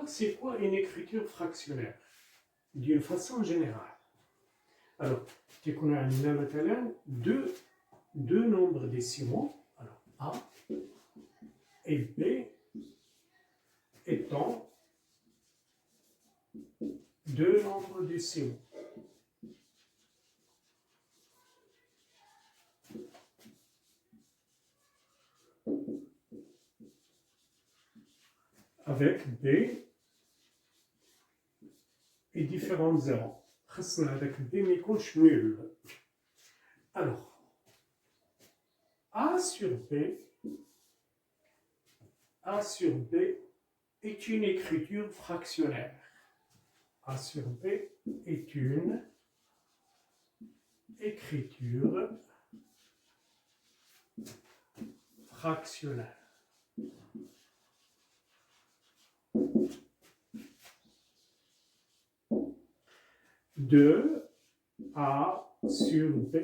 voir c'est quoi une écriture fractionnaire d'une façon générale. Alors, تكون عندنا مثلا deux nombres décimaux, alors A et B étant deux nombres décimaux. Avec B et différents zéros. خصنا هذاك B ما يكونش nul. Alors, A sur B est une écriture fractionnaire. A sur B est une écriture fractionnaire. De A sur B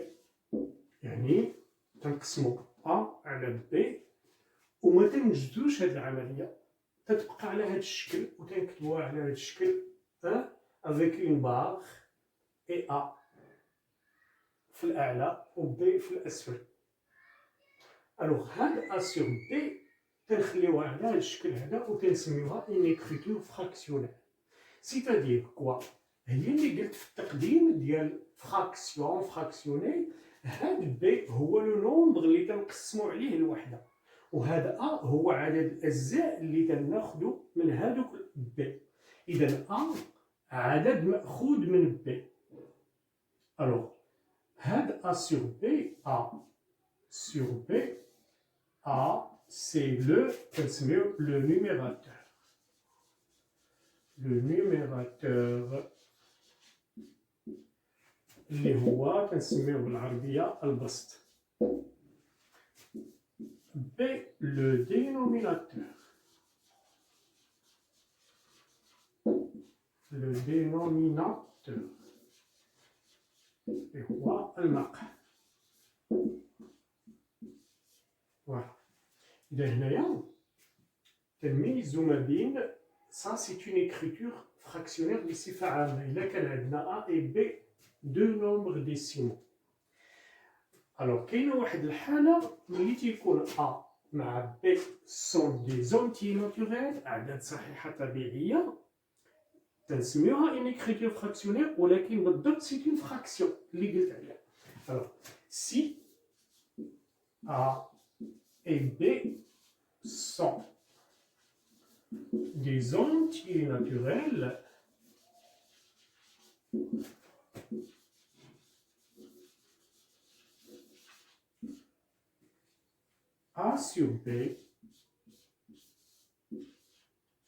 يعني تنقسموا A على B وما تنجدوش هذه العملية تتبقى على هذا الشكل وتنكتبوها على هذا الشكل avec une barre et A في الأعلى و B في الأسفل. alors هاد A sur B تنخليوها على هذا الشكل هذا وتنسميوها une écriture fractionnaire. c'est-à-dire quoi؟ هي اللي قلت في التقديم ديال فراكسيون فراكسيوني هاد بي هو لو نومبر اللي تنقسموا عليه الوحده وهذا ا هو عدد الاجزاء اللي تناخذوا من هذوك بي. اذا ا عدد ماخوذ من بي. الوغ هاد ا سور بي ا سي لو تنسميو لو نيميراتور. لو نيميراتور اللي هو كنسميوه بالعربية البسط. B le dénominateur. Le dénominateur اللي هو المقام. فوالا. إذا هنايا تنميزو ما بين ça c'est une écriture fractionnaire بصفة عامة. إلا كان عندنا A et B deux nombres décimaux. alors كاينه واحد الحاله ملي تيكون A مع B sont des entiers naturels اعداد صحيحه طبيعيه تنسميوها une écriture fractionnaire ولكن بالضبط c'est une fraction اللي قلت عليها. alors si A et B sont des entiers naturels A sur B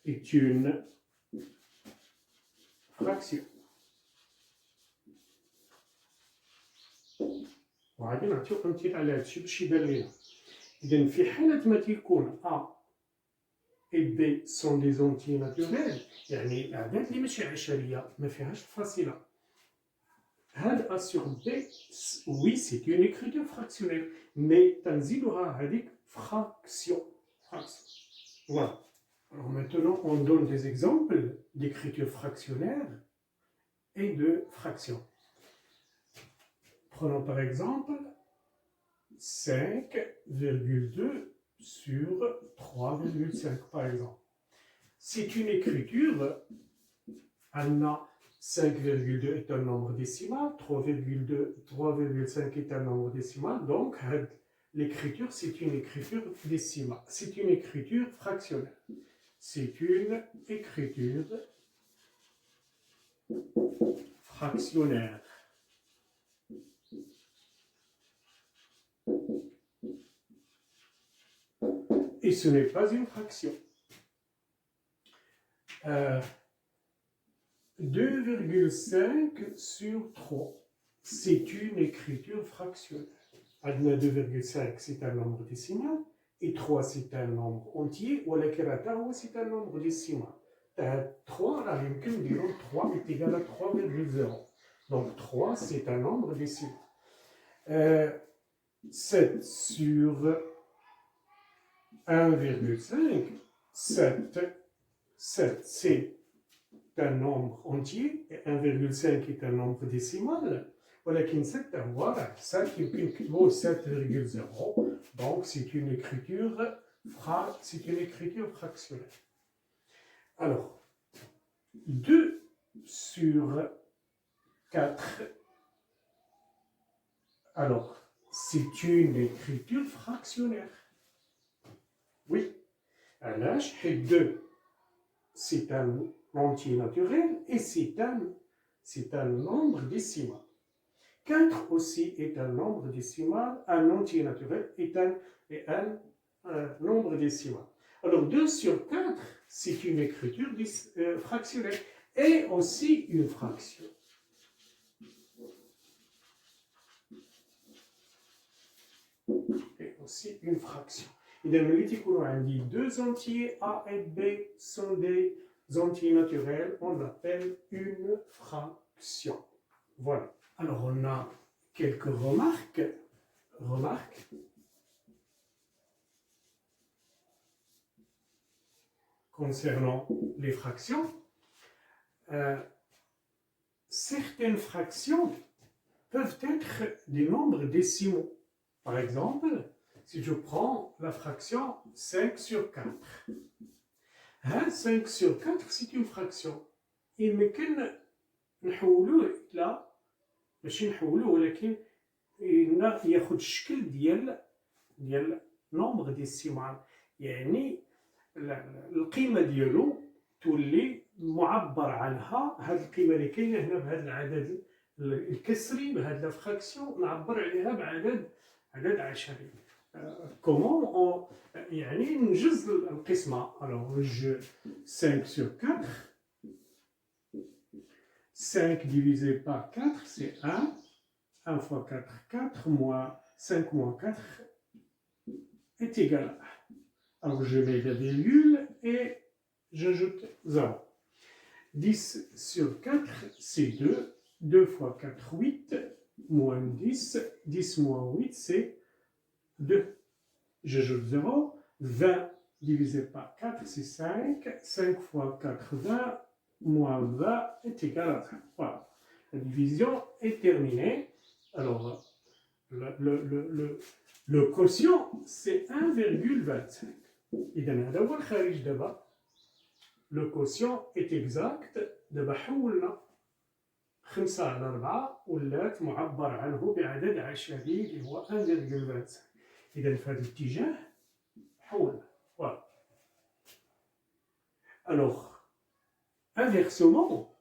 est une fraction. وغادي نعطيو أمثلة على هادشي باش يبان لينا. إذا في حالة ما تيكون A et B sont des entiers naturels يعني الأعداد اللي ماشي عشرية ما فيهاش الفاصلة. هاد A sur B oui c'est une écriture fractionnaire mais تنزيدوها هذيك fraction. Voilà. Alors maintenant, on donne des exemples d'écriture fractionnaire et de fraction. Prenons par exemple 5,2 sur 3,5 par exemple. C'est une écriture, Anna 5,2 est un nombre décimal, 3,5 est un nombre décimal, donc l'écriture, c'est une écriture décimale. C'est une écriture fractionnaire. C'est une écriture fractionnaire. Et ce n'est pas une fraction. 2,5 sur 3, c'est une écriture fractionnaire. 2,5 c'est un nombre décimal et 3 c'est un nombre entier ولكن هو c'est un nombre décimal. 3 راه يمكن نديرو 3 est égal à 3,0 donc 3 c'est un nombre décimal. 7 sur 1,5 7 7 c'est un nombre entier et 1,5 est un nombre décimal. ولكن 7 هو راه 7 يمكن نكتبوه 7,0. Donc c'est une écriture fractionnelle. Alors 2 sur 4. Alors c'est une écriture fractionnaire. Oui. علاش حيت 2 c'est un entier naturel et c'est un nombre décimal. 4 aussi est un nombre décimal, un entier naturel est un nombre décimal. Alors 2 sur 4, c'est une écriture fractionnelle et aussi une fraction. Et aussi une fraction. إذا ملي تيكونوا عندي deux entiers A et B sont des entiers naturels, on l'appelle une fraction. Voilà. Alors on a quelques remarques concernant les fractions. Certaines fractions peuvent être des nombres décimaux. Par exemple, si je prends la fraction 5 sur 4. 5 sur 4 c'est une fraction. يمكن نحولوه إلى ماشي نحولوه ولكن ياخذ الشكل ديال نومبر ديسيمال. يعني القيمة ديالو تولي معبر عنها. هذه القيمة اللي كاينة هنا بهذا العدد الكسري بهذا الفراكسيون نعبر عليها بعدد عشري. Comment يعني نجز القسمة. Alors je 5 sur 4. 5 divisé par 4 c'est 1. 1 fois 4, 4 moins 5 moins 4 est égal à 1. Alors je mets la virgule et j'ajoute 0. 10 sur 4 c'est 2. 2 fois 4, 8. Moins 10. 10 moins 8 c'est 2. J'ajoute 0. 20 divisé par 4 c'est 5. 5 fois 4, 20. Moins 20 est égal à 30. Voilà. La division est terminée. Alors, le quotient, c'est 1,25. إذا هذا هو الخارج دابا. Le quotient est exact. دابا حولنا 5 على 4 ولات معبر عنه بعدد عشري اللي هو 1,25. إذا في هذا الاتجاه حولنا. Voilà. Alors, inversement,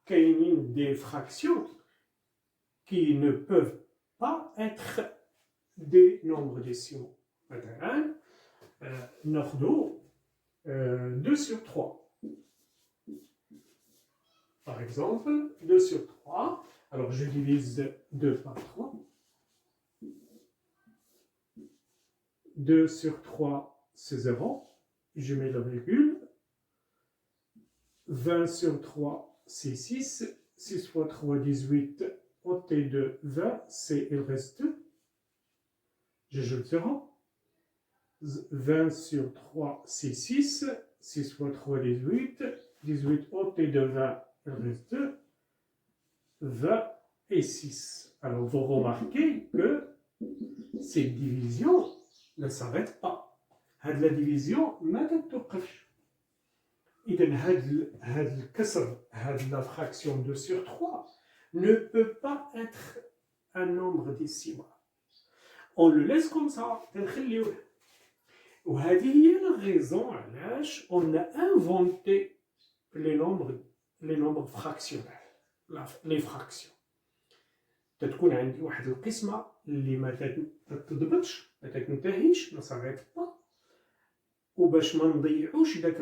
كاينين des fractions qui ne peuvent pas être des nombres décimaux. مثلا ناخذ 2 sur 3. Par exemple, 2 sur 3. Alors je divise 2 par 3. 2 sur 3, c'est 0. Je mets la virgule. 20 sur 3, c'est 6. 6 fois 3, 18. Ôté de 20, c'est il reste 2. J'ajoute 0. 20 sur 3, c'est 6. 6 fois 3, 18. 18 ôté de 20, il reste 2. 20 et 6. Alors vous remarquez que cette division ne s'arrête pas. La division ما تتوقفش. إذا هذا الكسر la fraction 2 sur 3 ne peut pas être un nombre décimal. On le laisse comme ça, تنخليوه. وهذه هي la raison علاش on a inventé les nombres fractionnels, les fractions. تتكون عندي واحد القسمة اللي ما تتضبطش ما تنتهيش ما صارت با. وباش ما نضيعوش داك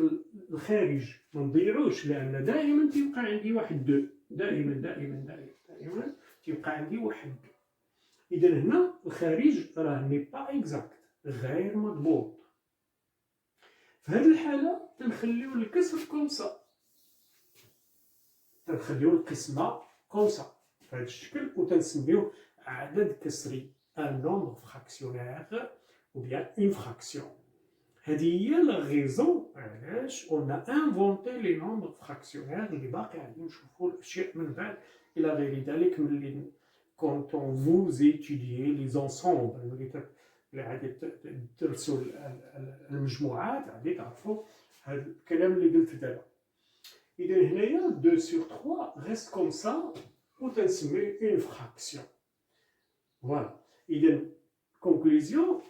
الخارج ما نضيعوش لأن دائما تيبقى عندي واحد دو. دائما تيبقى عندي واحد دو. إذا هنا الخارج راه ني با إكزاكت غير مضبوط. في هذه الحالة تنخليو الكسر كومسا. تنخليو القسمة كومسا في هذا الشكل وتنسميوه عدد كسري. Un nombre fractionnaire ou bien une fraction. هذه هي لا غيزون علاش on a inventé les nombres fractionnaires اللي باقي غادي نشوفوا الاشياء من بعد الى غير ذلك. ملي quand on vous étudiez les ensembles اللي غادي تدرسوا المجموعات غادي تعرفوا هذا الكلام اللي قلت دابا. اذا هنايا 2 sur 3 reste comme ça وتنسميه une fraction. فوالا. اذا conclusion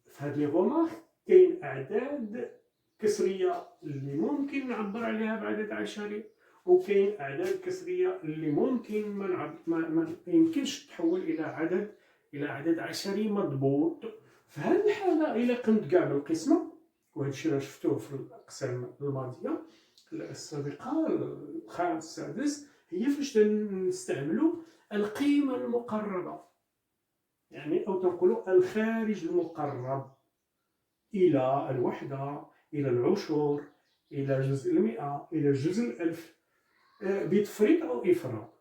في هاد لي غومارك كاين اعداد كسريه اللي ممكن نعبر عليها بعدد عشري، وكاين اعداد كسريه اللي ممكن ما يمكنش تحول الى عدد عشري مضبوط. في هذه الحاله الا قمت كاع بالقسمه، وهذا الشيء راه شفتوه في الاقسام الماضيه السابقه الخامس السادس، هي فاش نستعملوا القيمه المقربه، يعني او تنقولوا الخارج المقرب الى الوحده، الى العشر، الى جزء المئة، الى جزء الالف، بتفريط او افراط.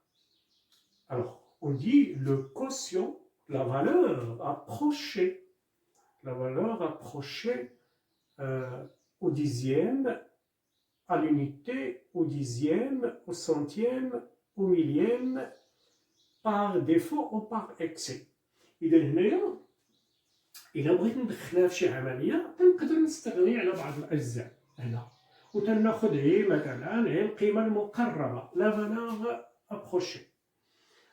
alors on dit le quotient, la valeur approchée au dixième, à l'unité, au dixième, au centième, au millième, par défaut ou par excès. إذا هنايا إلا بغيت ندخلها في شي عملية تنقدر نستغني على بعض الأجزاء هنا، وتناخذ هي مثلا هي القيمة المقربة لا فالور أبروشي،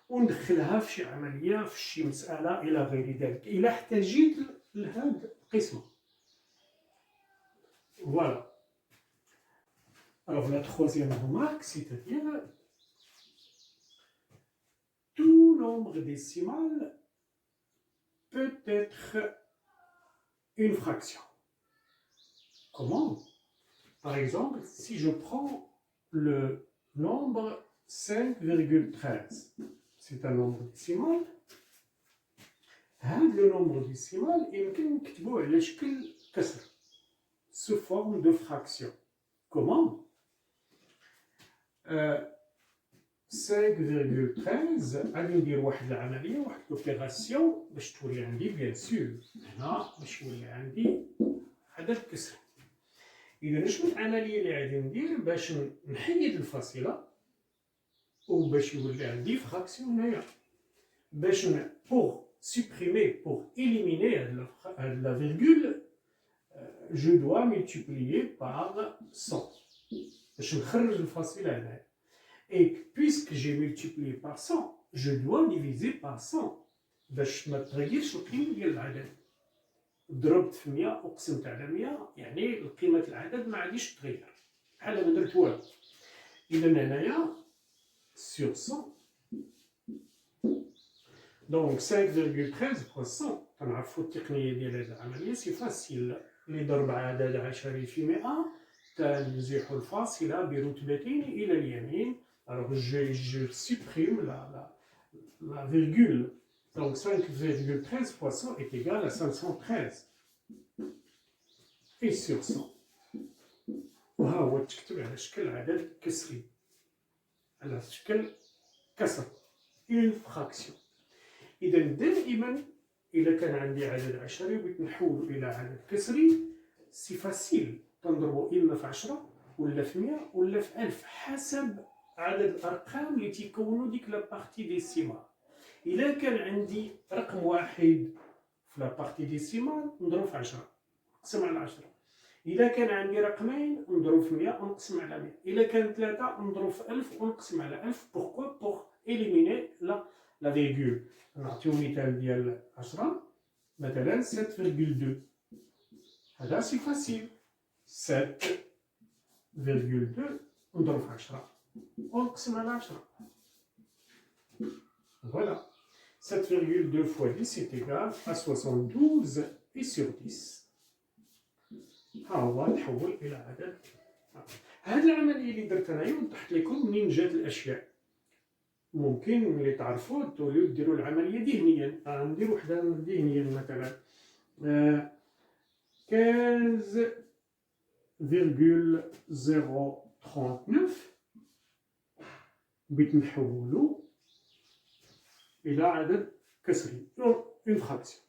وندخلها في شي عملية في شي مسألة إلى غير ذلك إلا احتاجيت لهاد القسمة. Voilà. Alors la troisième remarque, c'est-à-dire tout nombre décimal peut être une fraction. Comment? Par exemple, si je prends le nombre 5,13, c'est un nombre décimal. هذا le nombre décimal يمكن نكتبوه على شكل كسر sous forme de fraction. Comment? 5,13 غادي ندير واحد العمليه، واحد لوبيراسيون باش تولي عندي بيان سور هنا باش يولي عندي عدد كسري. اذا شنو العمليه اللي غادي ندير باش نحيد الفاصله وباش يولي عندي فراكسيون هنايا؟ باش pour supprimer, pour éliminer la virgule, je dois multiplier par 100 باش نخرج الفاصله هنايا. Et puisque j'ai multiplié par 100, je dois diviser par 100 باش ما تغيرش القيمة ديال العدد. ضربت في 100 وقسمت على 100، يعني القيمة العدد ما غاديش تغير بحال ما درت والو. إذا هنايا sur 100 donc 5,13 fois 100 تنعرفوا التقنية ديال هذه العملية سي فاسيل. اللي ضرب عدد عشري في 100 تنزيح الفاصلة برتبتين إلى اليمين. Alors je supprime la virgule. Donc 5,13 fois 100 est égal à 513. Et sur 100. وها هو تكتب على شكل عدد كسري، على شكل كسر une fraction. إذا دائما إذا كان عندي عدد عشري وبغيت نحولو إلى عدد كسري سي فاسيل، تنضربو إما في 10 ولا في 100 ولا في 1000 حسب عدد الأرقام اللي تيكونوا ديك لابارتي ديسيمال. إلا كان عندي رقم واحد في لابارتي ديسيمال نضرب في 10 نقسم على 10، إلا كان عندي رقمين نضرب في 100 ونقسم على 100، إلا كان 3 نضرب في 1000 ونقسم على 1000. بوركوا؟ بور إليميني لا فيرغول. نعطيو مثال ديال 10 مثلا 7,2، هذا سي فاسيل 7,2 نضرب في 10 ونقسم على 10. Voilà. 7,2 fois 10 est égal à 72 et sur 10. ها هو تحول إلى عدد. هاد العملية اللي درت أنايا وضحت لكم منين جات الأشياء. ممكن اللي تعرفوا توليو ديروا العملية ذهنيا. ندير وحدة ذهنيا مثلا 15,039 بغيت نحولو إلى عدد كسري اون فراكسيون.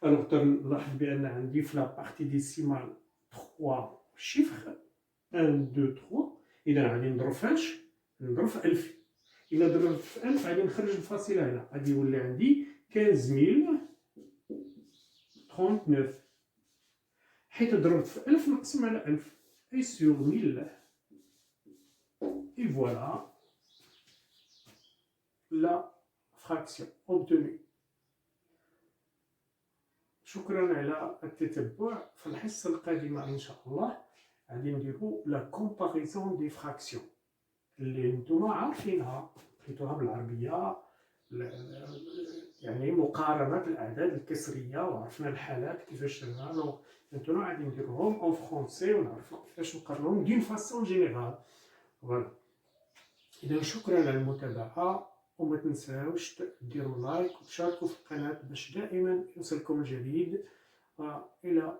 الوغ تنلاحظ بأن عندي في لابارتي ديسيمال 3 chiffres 1 2 3 إذا غادي نضرب في اش؟ نضرب في 1000. إلا ضربت في 1000 غادي نخرج الفاصلة هنا، غادي يولي عندي 15039. حيت ضربت في 1000 نقسم على 1000 أي سور 1000. Et voilà la fraction obtenue. شكرا على التتبع. في الحصة القادمة إن شاء الله غادي نديرو لا كومباريزون دي فراكسيون اللي نتوما عارفينها، قريتوها بالعربية، يعني مقارنة الأعداد الكسرية، وعرفنا الحالات كيفاش درناها. دونك نتوما غادي نديروهم أون فرونسي ونعرفو كيفاش نقارنوهم دون فاسون جينيرال. فوالا. إذا شكرا على المتابعة، وما تنساوش ديروا لايك وتشاركوا في القناة باش دائما يوصلكم الجديد. إلى